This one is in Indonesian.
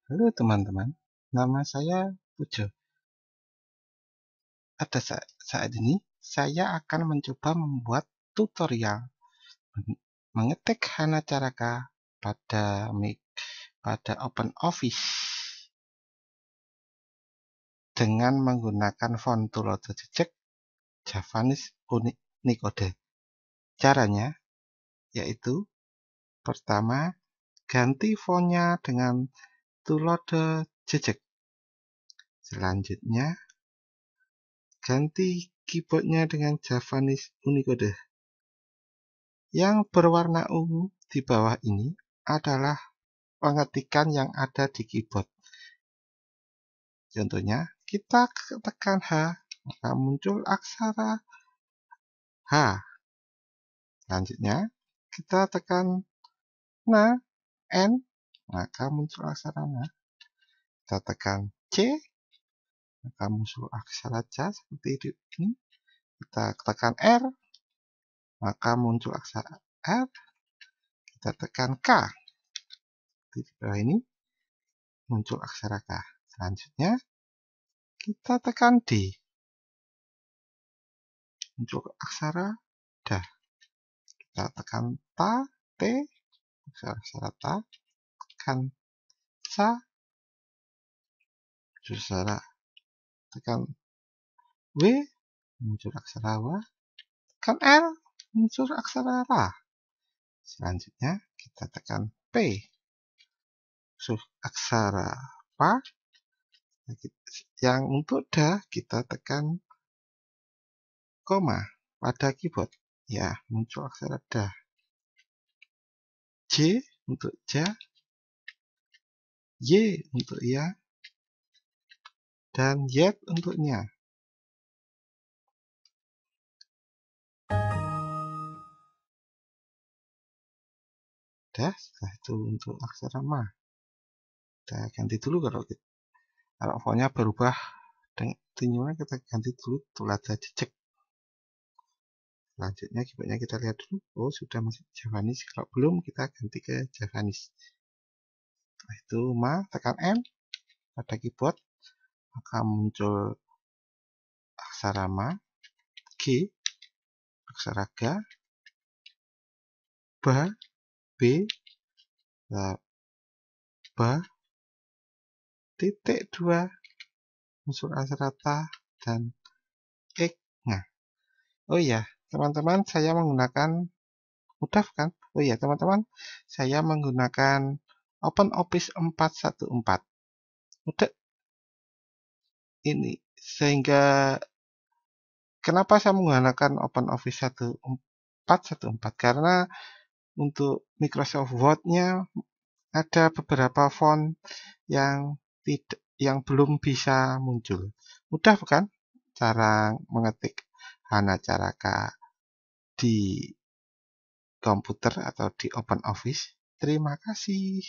Halo teman-teman, nama saya Pujo. Saat ini saya akan mencoba membuat tutorial mengetik Hanacaraka pada OpenOffice dengan menggunakan font Tulodo Jejek Javanese Unicode. Caranya yaitu pertama ganti fontnya dengan Tulodo Jejek. Selanjutnya ganti keyboardnya dengan Javanese Unicode. Yang berwarna ungu di bawah ini adalah pengetikan yang ada di keyboard. Contohnya, kita tekan H, maka muncul aksara H. Selanjutnya, kita tekan N, maka muncul aksara N. Kita tekan C, maka muncul aksara C seperti ini. Kita tekan R, maka muncul aksara R. Kita tekan K. Di bawah ini muncul aksara K. Selanjutnya, kita tekan D. Muncul aksara D. Kita tekan T, aksara T. Tekan C, aksara. Tekan W, muncul aksara W. Tekan R, muncul aksara R. Selanjutnya, kita tekan P. Aksara P. Yang untuk D, kita tekan koma pada keyboard. Ya, muncul aksara D. J untuk J. Y untuk ya. Dan Y untuk nya. Setelah itu untuk aksara Ma. Kita ganti dulu kalau fontnya berubah tingginya, kita ganti dulu Tulodo Jejek. Selanjutnya keyboardnya kita lihat dulu. Oh, sudah masuk Javanese. Kalau belum, kita ganti ke Javanese. Setelah itu Ma, tekan M pada keyboard, maka muncul aksara Ma, G, aksara G, B, B, titik 2, unsur aksara T, dan X. Nah, oh iya, teman-teman, saya menggunakan mudah kan? Oh iya, teman-teman, saya menggunakan OpenOffice 414. Mudah ini, sehingga kenapa saya menggunakan OpenOffice 414? Karena untuk Microsoft Word-nya ada beberapa font yang belum bisa muncul. Mudah bukan cara mengetik Hanacaraka di komputer atau di OpenOffice? Terima kasih.